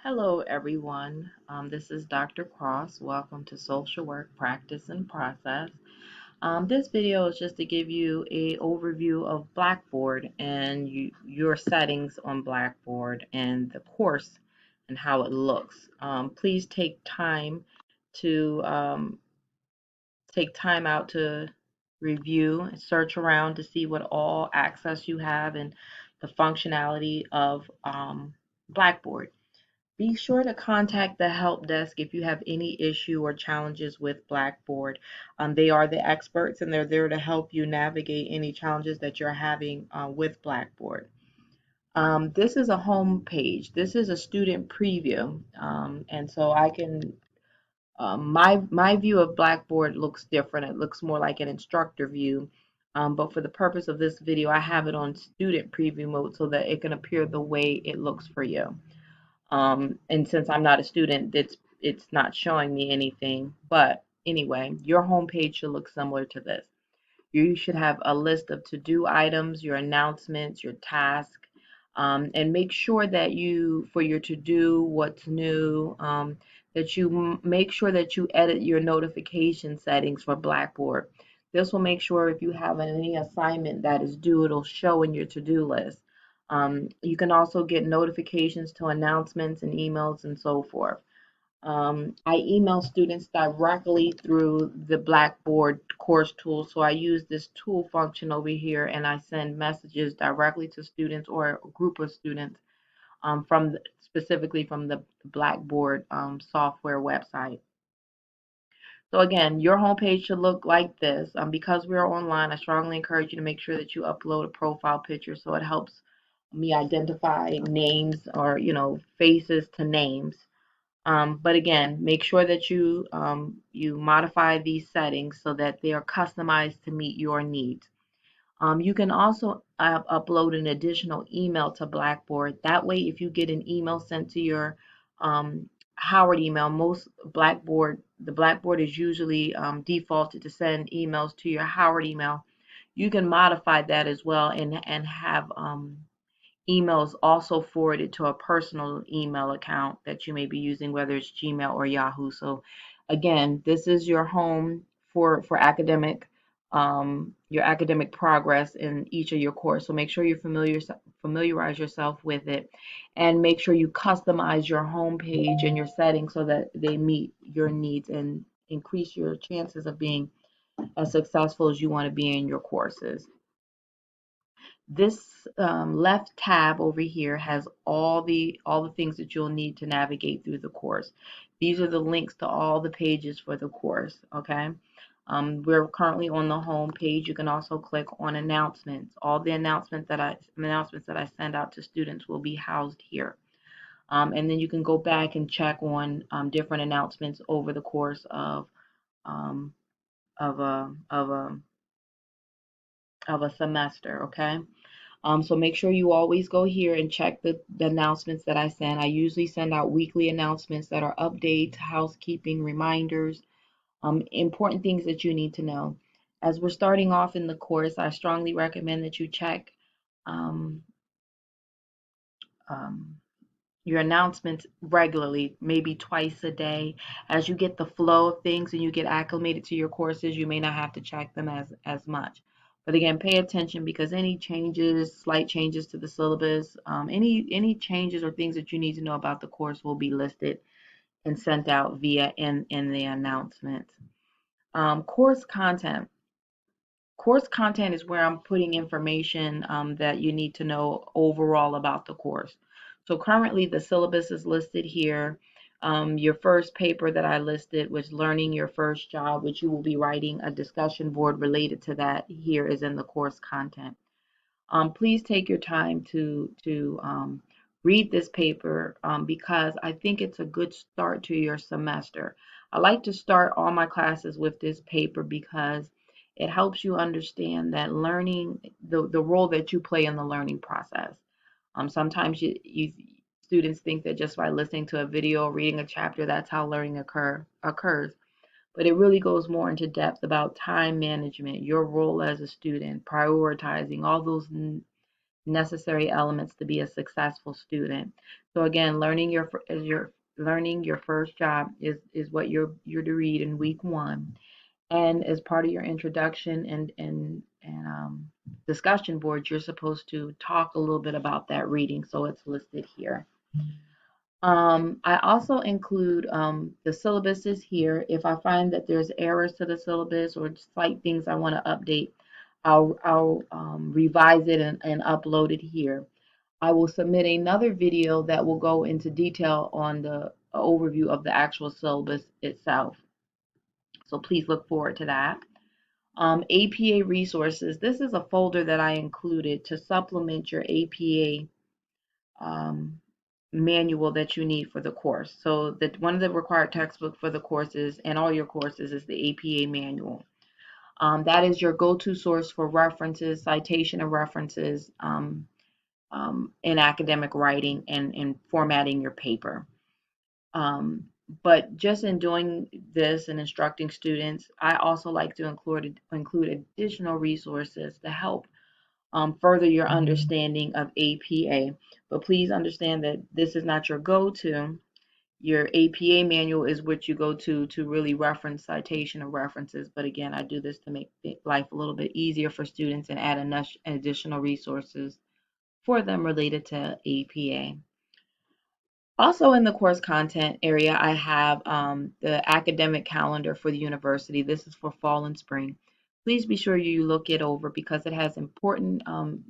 Hello, everyone. This is Dr. Cross. Welcome to Social Work Practice and Process. This video is just to give you a overview of Blackboard and your settings on Blackboard and the course and how it looks. Please take time out to review and search around to see what all access you have and the functionality of Blackboard. Be sure to contact the help desk if you have any issue or challenges with Blackboard. They are the experts and they're there to help you navigate any challenges that you're having with Blackboard. This is a home page. This is a student preview, and so I can my view of Blackboard looks different. It looks more like an instructor view. But for the purpose of this video, I have it on student preview mode so that it can appear the way it looks for you. And since I'm not a student, it's not showing me anything. But anyway, your homepage should look similar to this. You should have a list of to-do items, your announcements, your task, and make sure that for your to-do, what's new, that you make sure that you edit your notification settings for Blackboard. This will make sure if you have any assignment that is due, it'll show in your to-do list. You can also get notifications to announcements and emails and so forth. I email students directly through the Blackboard course tool. So I use this tool function over here and I send messages directly to students or a group of students specifically from the Blackboard software website. So again, your homepage should look like this. Because we're online, I strongly encourage you to make sure that you upload a profile picture so it helps me identify names or, faces to names. But again, make sure that you modify these settings so that they are customized to meet your needs. You can also upload an additional email to Blackboard. That way, if you get an email sent to your Howard email, the Blackboard is usually defaulted to send emails to your Howard email. You can modify that as well and have emails also forwarded to a personal email account that you may be using, whether it's Gmail or Yahoo. So again, this is your home for your academic progress in each of your courses. So make sure you familiarize yourself with it, and make sure you customize your home page and your settings so that they meet your needs and increase your chances of being as successful as you want to be in your courses. This left tab over here has all the things that you'll need to navigate through the course. These are the links to all the pages for the course. Okay. We're currently on the home page. You can also click on announcements. All the announcements that I send out to students will be housed here. And then you can go back and check on different announcements over the course um, of a of a of a semester. Okay. So make sure you always go here and check the announcements that I send. I usually send out weekly announcements that are updates, housekeeping, reminders, important things that you need to know. As we're starting off in the course, I strongly recommend that you check um, um, your announcements regularly, maybe twice a day. As you get the flow of things and you get acclimated to your courses, you may not have to check them as much. But again, pay attention because any changes, slight changes to the syllabus, any changes or things that you need to know about the course will be listed and sent out via in the announcements. Course content. Course content is where I'm putting information that you need to know overall about the course. So currently the syllabus is listed here. Your first paper that I listed was learning your first job, which you will be writing a discussion board related to that here is in the course content. Please take your time to read this paper because I think it's a good start to your semester. I like to start all my classes with this paper because it helps you understand that learning, the role that you play in the learning process. Sometimes you students think that just by listening to a video or reading a chapter, that's how learning occurs. But it really goes more into depth about time management, your role as a student, prioritizing all those necessary elements to be a successful student. So again, learning your first job is what you're to read in week 1. And as part of your introduction and discussion board, you're supposed to talk a little bit about that reading. So it's listed here. I also include the syllabus is here. If I find that there's errors to the syllabus or slight things I want to update, I'll revise it and upload it here. I will submit another video that will go into detail on the overview of the actual syllabus itself. So please look forward to that. APA resources. This is a folder that I included to supplement your APA manual that you need for the course. So that one of the required textbook for the courses and all your courses is the APA manual. That is your go-to source for references, citation and references in academic writing and formatting your paper. But just in doing this and instructing students, I also like to include additional resources to help further your understanding of APA. But please understand that this is not your go-to. Your APA manual is what you go to really reference citation and references. But again, I do this to make life a little bit easier for students and add additional resources for them related to APA. Also in the course content area, I have the academic calendar for the university. This is for fall and spring. Please be sure you look it over because it has important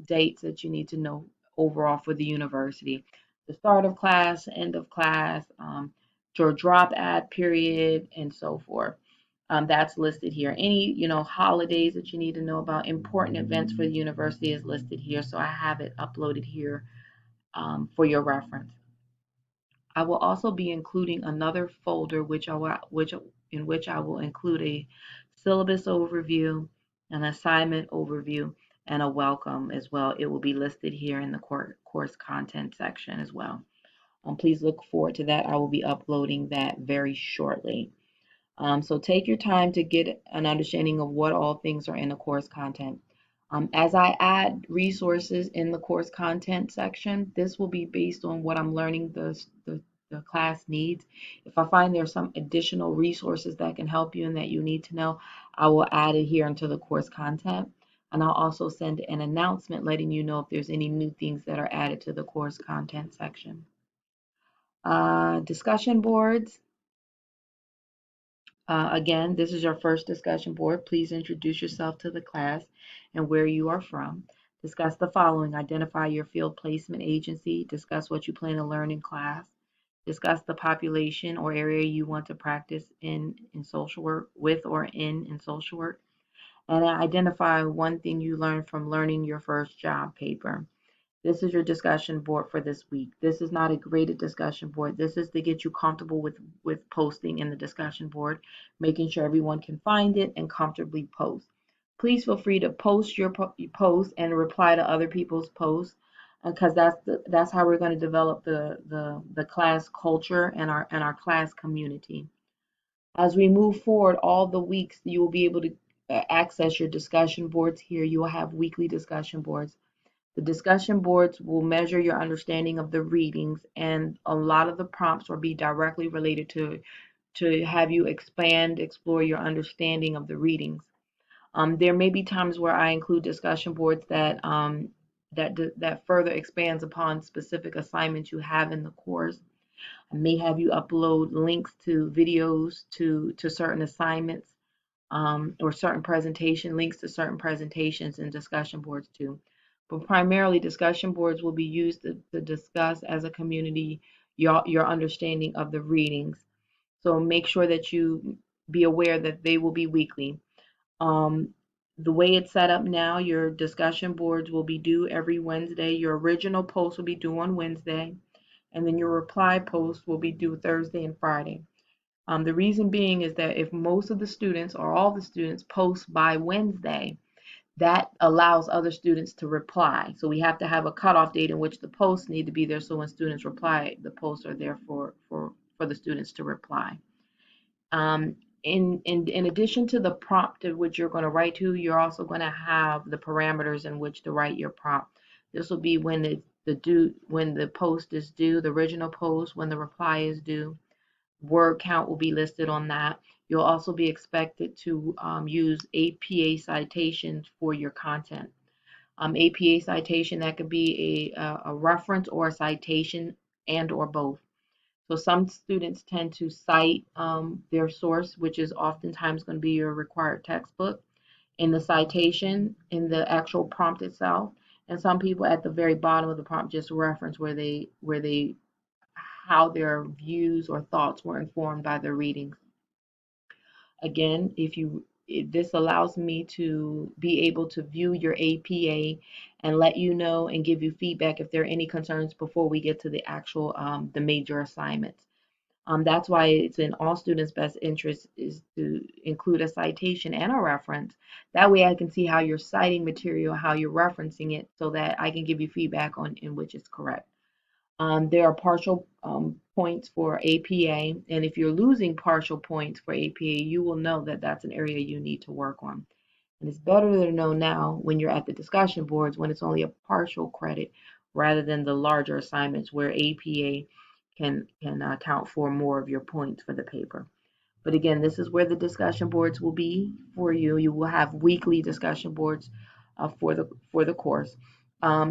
dates that you need to know overall for the university. The start of class, end of class, your drop add period, and so forth. That's listed here. Any, holidays that you need to know about, important events for the university is listed here. So I have it uploaded here for your reference. I will also be including another folder in which I will include a syllabus overview, an assignment overview, and a welcome as well. It will be listed here in the course content section as well. Please look forward to that. I will be uploading that very shortly. So take your time to get an understanding of what all things are in the course content. As I add resources in the course content section, this will be based on what I'm learning the class needs. If I find there's some additional resources that can help you and that you need to know, I will add it here into the course content. And I'll also send an announcement letting you know if there's any new things that are added to the course content section. Discussion boards. Again, this is your first discussion board. Please introduce yourself to the class and where you are from. Discuss the following. Identify your field placement agency. Discuss what you plan to learn in class. Discuss the population or area you want to practice in social work with or in social work. And identify one thing you learned from learning your first job paper. This is your discussion board for this week. This is not a graded discussion board. This is to get you comfortable with posting in the discussion board, making sure everyone can find it and comfortably post. Please feel free to post your post and reply to other people's posts because that's how we're going to develop the class culture and our class community. As we move forward, all the weeks you will be able to access your discussion boards here. You will have weekly discussion boards. The discussion boards will measure your understanding of the readings, and a lot of the prompts will be directly related to have you explore your understanding of the readings. There may be times where I include discussion boards that further expands upon specific assignments you have in the course. I may have you upload links to videos to certain assignments or certain presentation links to certain presentations and discussion boards too. But primarily, discussion boards will be used to discuss as a community your understanding of the readings. So make sure that you be aware that they will be weekly. Um, the way it's set up now, your discussion boards will be due every Wednesday. Your original post will be due on Wednesday, and then your reply post will be due Thursday and Friday. The reason being is that if most of the students or all the students post by Wednesday, that allows other students to reply. So we have to have a cutoff date in which the posts need to be there. So when students reply, the posts are there for the students to reply. In addition to the prompt to which you're going to write to, you're also going to have the parameters in which to write your prompt. This will be when when the post is due, the original post, when the reply is due. Word count will be listed on that. You'll also be expected to use APA citations for your content. APA citation, that could be a reference or a citation and or both. So some students tend to cite their source, which is oftentimes going to be your required textbook in the citation, in the actual prompt itself. And some people at the very bottom of the prompt just reference where they how their views or thoughts were informed by their readings. Again, this allows me to be able to view your APA and let you know and give you feedback if there are any concerns before we get to the actual the major assignments. That's why it's in all students' best interest is to include a citation and a reference. That way I can see how you're citing material, how you're referencing it, so that I can give you feedback on in which is correct. There are partial points for APA, and if you're losing partial points for APA, you will know that that's an area you need to work on. And it's better to know now when you're at the discussion boards when it's only a partial credit rather than the larger assignments where APA can account for more of your points for the paper. But again, this is where the discussion boards will be for you. You will have weekly discussion boards for the course.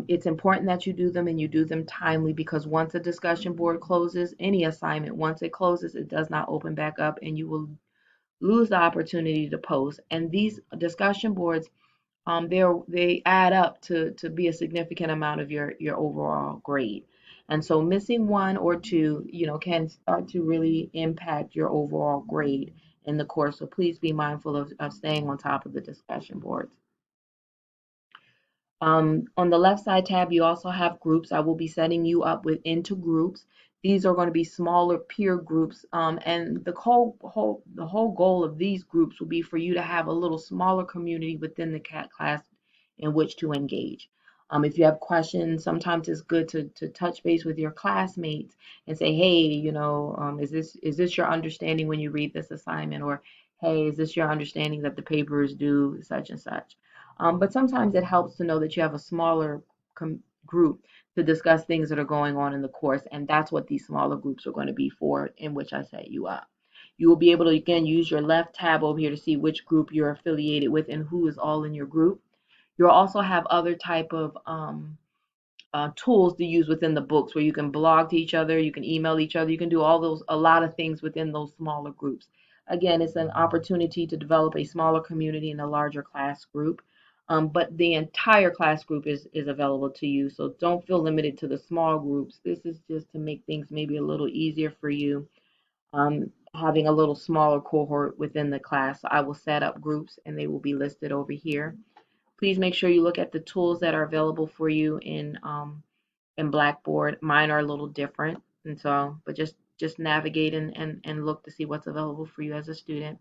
It's important that you do them and you do them timely because once a discussion board closes, any assignment, once it closes, it does not open back up and you will lose the opportunity to post. And these discussion boards, they add up to be a significant amount of your overall grade. And so missing one or two, can start to really impact your overall grade in the course. So please be mindful of staying on top of the discussion boards. On the left side tab, you also have groups. I will be setting you up into groups. These are going to be smaller peer groups, and the whole goal of these groups will be for you to have a little smaller community within the CAT class in which to engage. If you have questions, sometimes it's good to touch base with your classmates and say, hey, is this your understanding when you read this assignment? Or, hey, is this your understanding that the paper is due such and such? But sometimes it helps to know that you have a smaller group to discuss things that are going on in the course, and that's what these smaller groups are going to be for, in which I set you up. You will be able to, again, use your left tab over here to see which group you're affiliated with and who is all in your group. You'll also have other type of tools to use within the books where you can blog to each other, you can email each other, you can do a lot of things within those smaller groups. Again, it's an opportunity to develop a smaller community in a larger class group. But the entire class group is available to you. So don't feel limited to the small groups. This is just to make things maybe a little easier for you, having a little smaller cohort within the class. So I will set up groups and they will be listed over here. Please make sure you look at the tools that are available for you in Blackboard. Mine are a little different, and so but just navigate and look to see what's available for you as a student.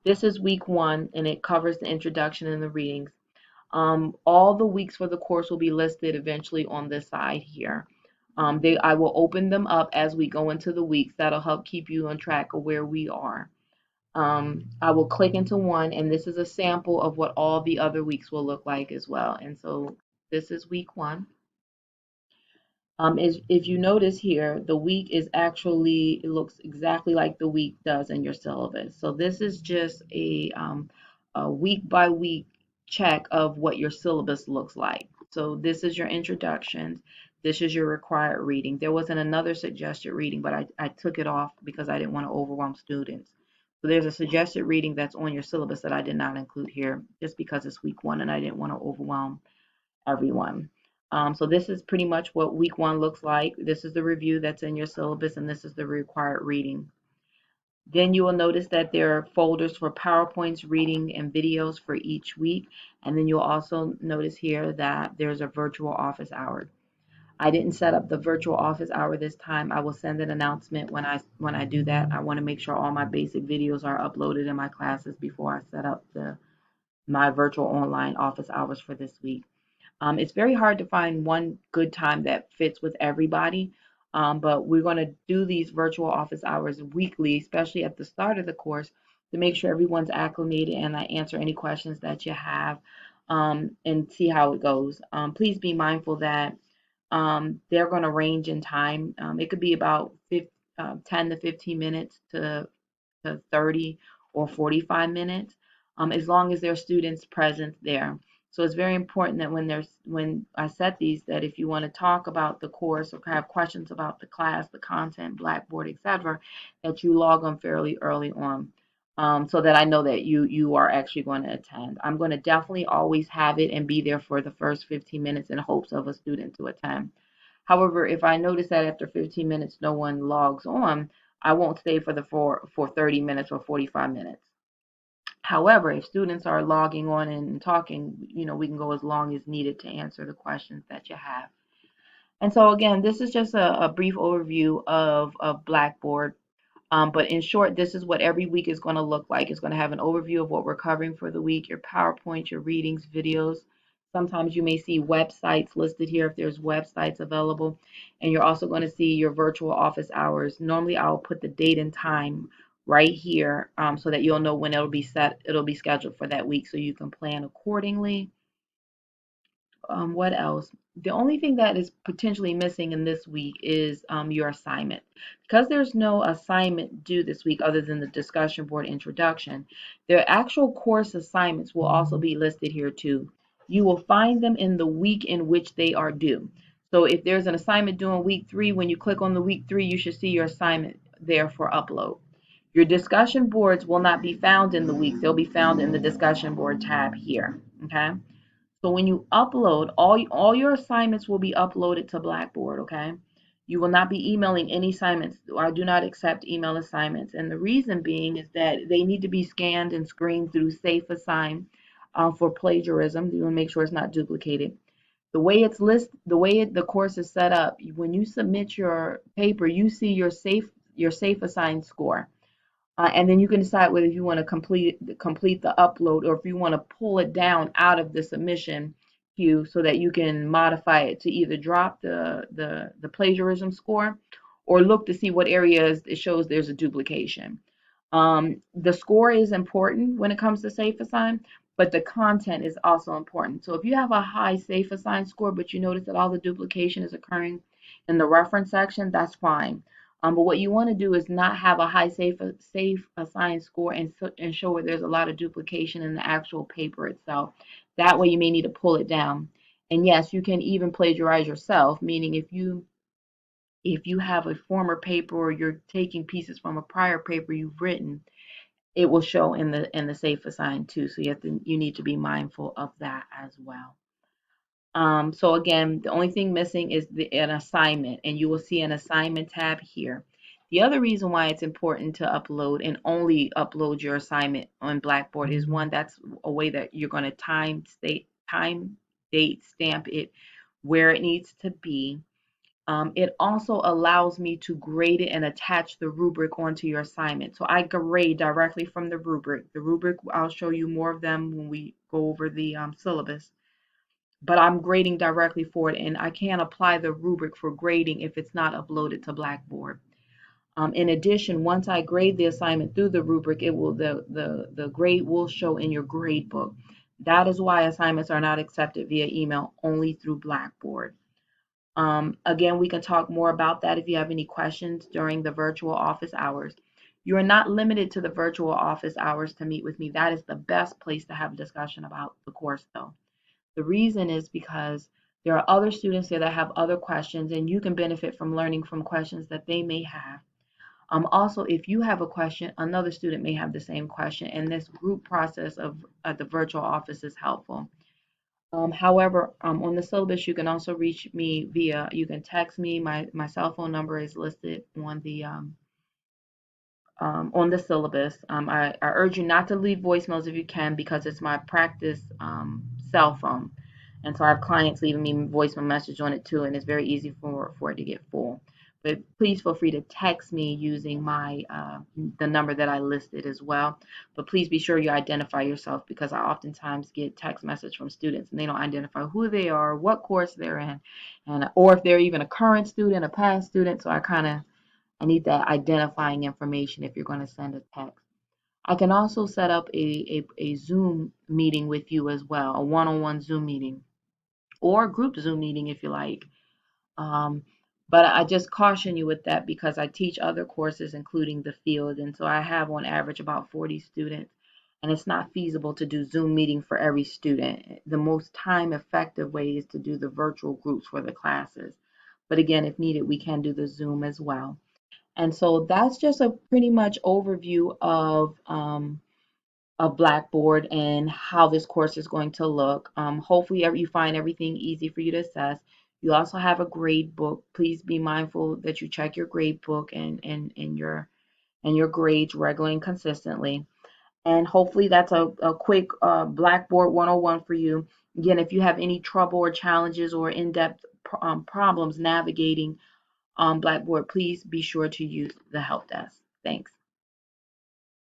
This is week 1, and it covers the introduction and the readings. All the weeks for the course will be listed eventually on this side here. I will open them up as we go into the weeks. That'll help keep you on track of where we are. I will click into one, and this is a sample of what all the other weeks will look like as well. And so this is week 1. If you notice here, the week is actually, it looks exactly like the week does in your syllabus. So this is just a week by week check of what your syllabus looks like. So this is your introductions. This is your required reading. There wasn't another suggested reading, but I took it off because I didn't want to overwhelm students. So there's a suggested reading that's on your syllabus that I did not include here just because it's week 1 and I didn't want to overwhelm everyone. So this is pretty much what week 1 looks like. This is the review that's in your syllabus, and this is the required reading. Then you will notice that there are folders for PowerPoints, reading, and videos for each week. And then you'll also notice here that there's a virtual office hour. I didn't set up the virtual office hour this time. I will send an announcement when I do that. I want to make sure all my basic videos are uploaded in my classes before I set up my virtual online office hours for this week. It's very hard to find one good time that fits with everybody, but we're going to do these virtual office hours weekly, especially at the start of the course, to make sure everyone's acclimated and I answer any questions that you have. and see how it goes. Please be mindful that they're going to range in time. It could be about 10 to 15 minutes to 30 or 45 minutes, as long as there are students present there. So it's very important that when I set these, that if you want to talk about the course or have questions about the class, the content, Blackboard, etc., that you log on fairly early on, so that I know that you are actually going to attend. I'm going to definitely always have it and be there for the first 15 minutes in hopes of a student to attend. However, if I notice that after 15 minutes no one logs on, I won't stay for 30 minutes or 45 minutes. However, if students are logging on and talking, we can go as long as needed to answer the questions that you have. And so again, this is just a brief overview of Blackboard. But in short, this is what every week is going to look like. It's going to have an overview of what we're covering for the week, your PowerPoint, your readings, videos. Sometimes you may see websites listed here if there's websites available. And you're also going to see your virtual office hours. Normally, I'll put the date and time right here, so that you'll know when it'll be scheduled for that week so you can plan accordingly. What else? The only thing that is potentially missing in this week is your assignment. Because there's no assignment due this week other than the discussion board introduction, their actual course assignments will also be listed here too. You will find them in the week in which they are due. So if there's an assignment due on week 3, when you click on the week 3, you should see your assignment there for upload. Your discussion boards will not be found in the week. They'll be found in the discussion board tab here. Okay. So when you upload, all your assignments will be uploaded to Blackboard, okay? You will not be emailing any assignments. I do not accept email assignments. And the reason being is that they need to be scanned and screened through Safe Assign, for plagiarism. You want to make sure it's not duplicated. The way the course is set up, when you submit your paper, you see your Safe Assign score. And then you can decide whether you want to complete the upload or if you want to pull it down out of the submission queue so that you can modify it to either drop the plagiarism score or look to see what areas it shows there's a duplication. The score is important when it comes to Safe Assign, but the content is also important. So if you have a high Safe Assign score, but you notice that all the duplication is occurring in the reference section, that's fine. But what you want to do is not have a high safe assign score and show where there's a lot of duplication in the actual paper itself. That way you may need to pull it down. And yes, you can even plagiarize yourself, meaning if you have a former paper or you're taking pieces from a prior paper you've written, it will show in the safe assign too. So you need to be mindful of that as well. So again, the only thing missing is an assignment, and you will see an assignment tab here. The other reason why it's important to upload and only upload your assignment on Blackboard is one, that's a way that you're going to time, date, stamp it where it needs to be. It also allows me to grade it and attach the rubric onto your assignment. So I grade directly from the rubric. The rubric, I'll show you more of them when we go over the syllabus, but I'm grading directly for it, and I can't apply the rubric for grading if it's not uploaded to Blackboard. In addition, once I grade the assignment through the rubric, the grade will show in your grade book. That is why assignments are not accepted via email, only through Blackboard. Again, we can talk more about that if you have any questions during the virtual office hours. You are not limited to the virtual office hours to meet with me. That is the best place to have a discussion about the course, though. The reason is because there are other students there that have other questions, and you can benefit from learning from questions that they may have. Also, if you have a question, another student may have the same question, and this group process of the virtual office is helpful. However, on the syllabus, you can also reach me you can text me. My cell phone number is listed on the syllabus. I urge you not to leave voicemails if you can because it's my practice cell phone. And so I have clients leaving me voicemail message on it too, and it's very easy for it to get full. But please feel free to text me using the number that I listed as well. But please be sure you identify yourself because I oftentimes get text message from students and they don't identify who they are, what course they're in, and or if they're even a current student, a past student. So I need that identifying information if you're going to send a text. I can also set up a Zoom meeting with you as well, a one-on-one Zoom meeting or a group Zoom meeting if you like. Um, but I just caution you with that because I teach other courses, including the field, and so I have on average about 40 students, and it's not feasible to do Zoom meeting for every student. The most time effective way is to do the virtual groups for the classes. But again, if needed, we can do the Zoom as well. And so that's just a pretty much overview of Blackboard and how this course is going to look. Hopefully you find everything easy for you to assess. You also have a grade book. Please be mindful that you check your grade book and your grades regularly and consistently. And hopefully that's a quick Blackboard 101 for you. Again, if you have any trouble or challenges or in-depth problems navigating Blackboard, please be sure to use the help desk. Thanks.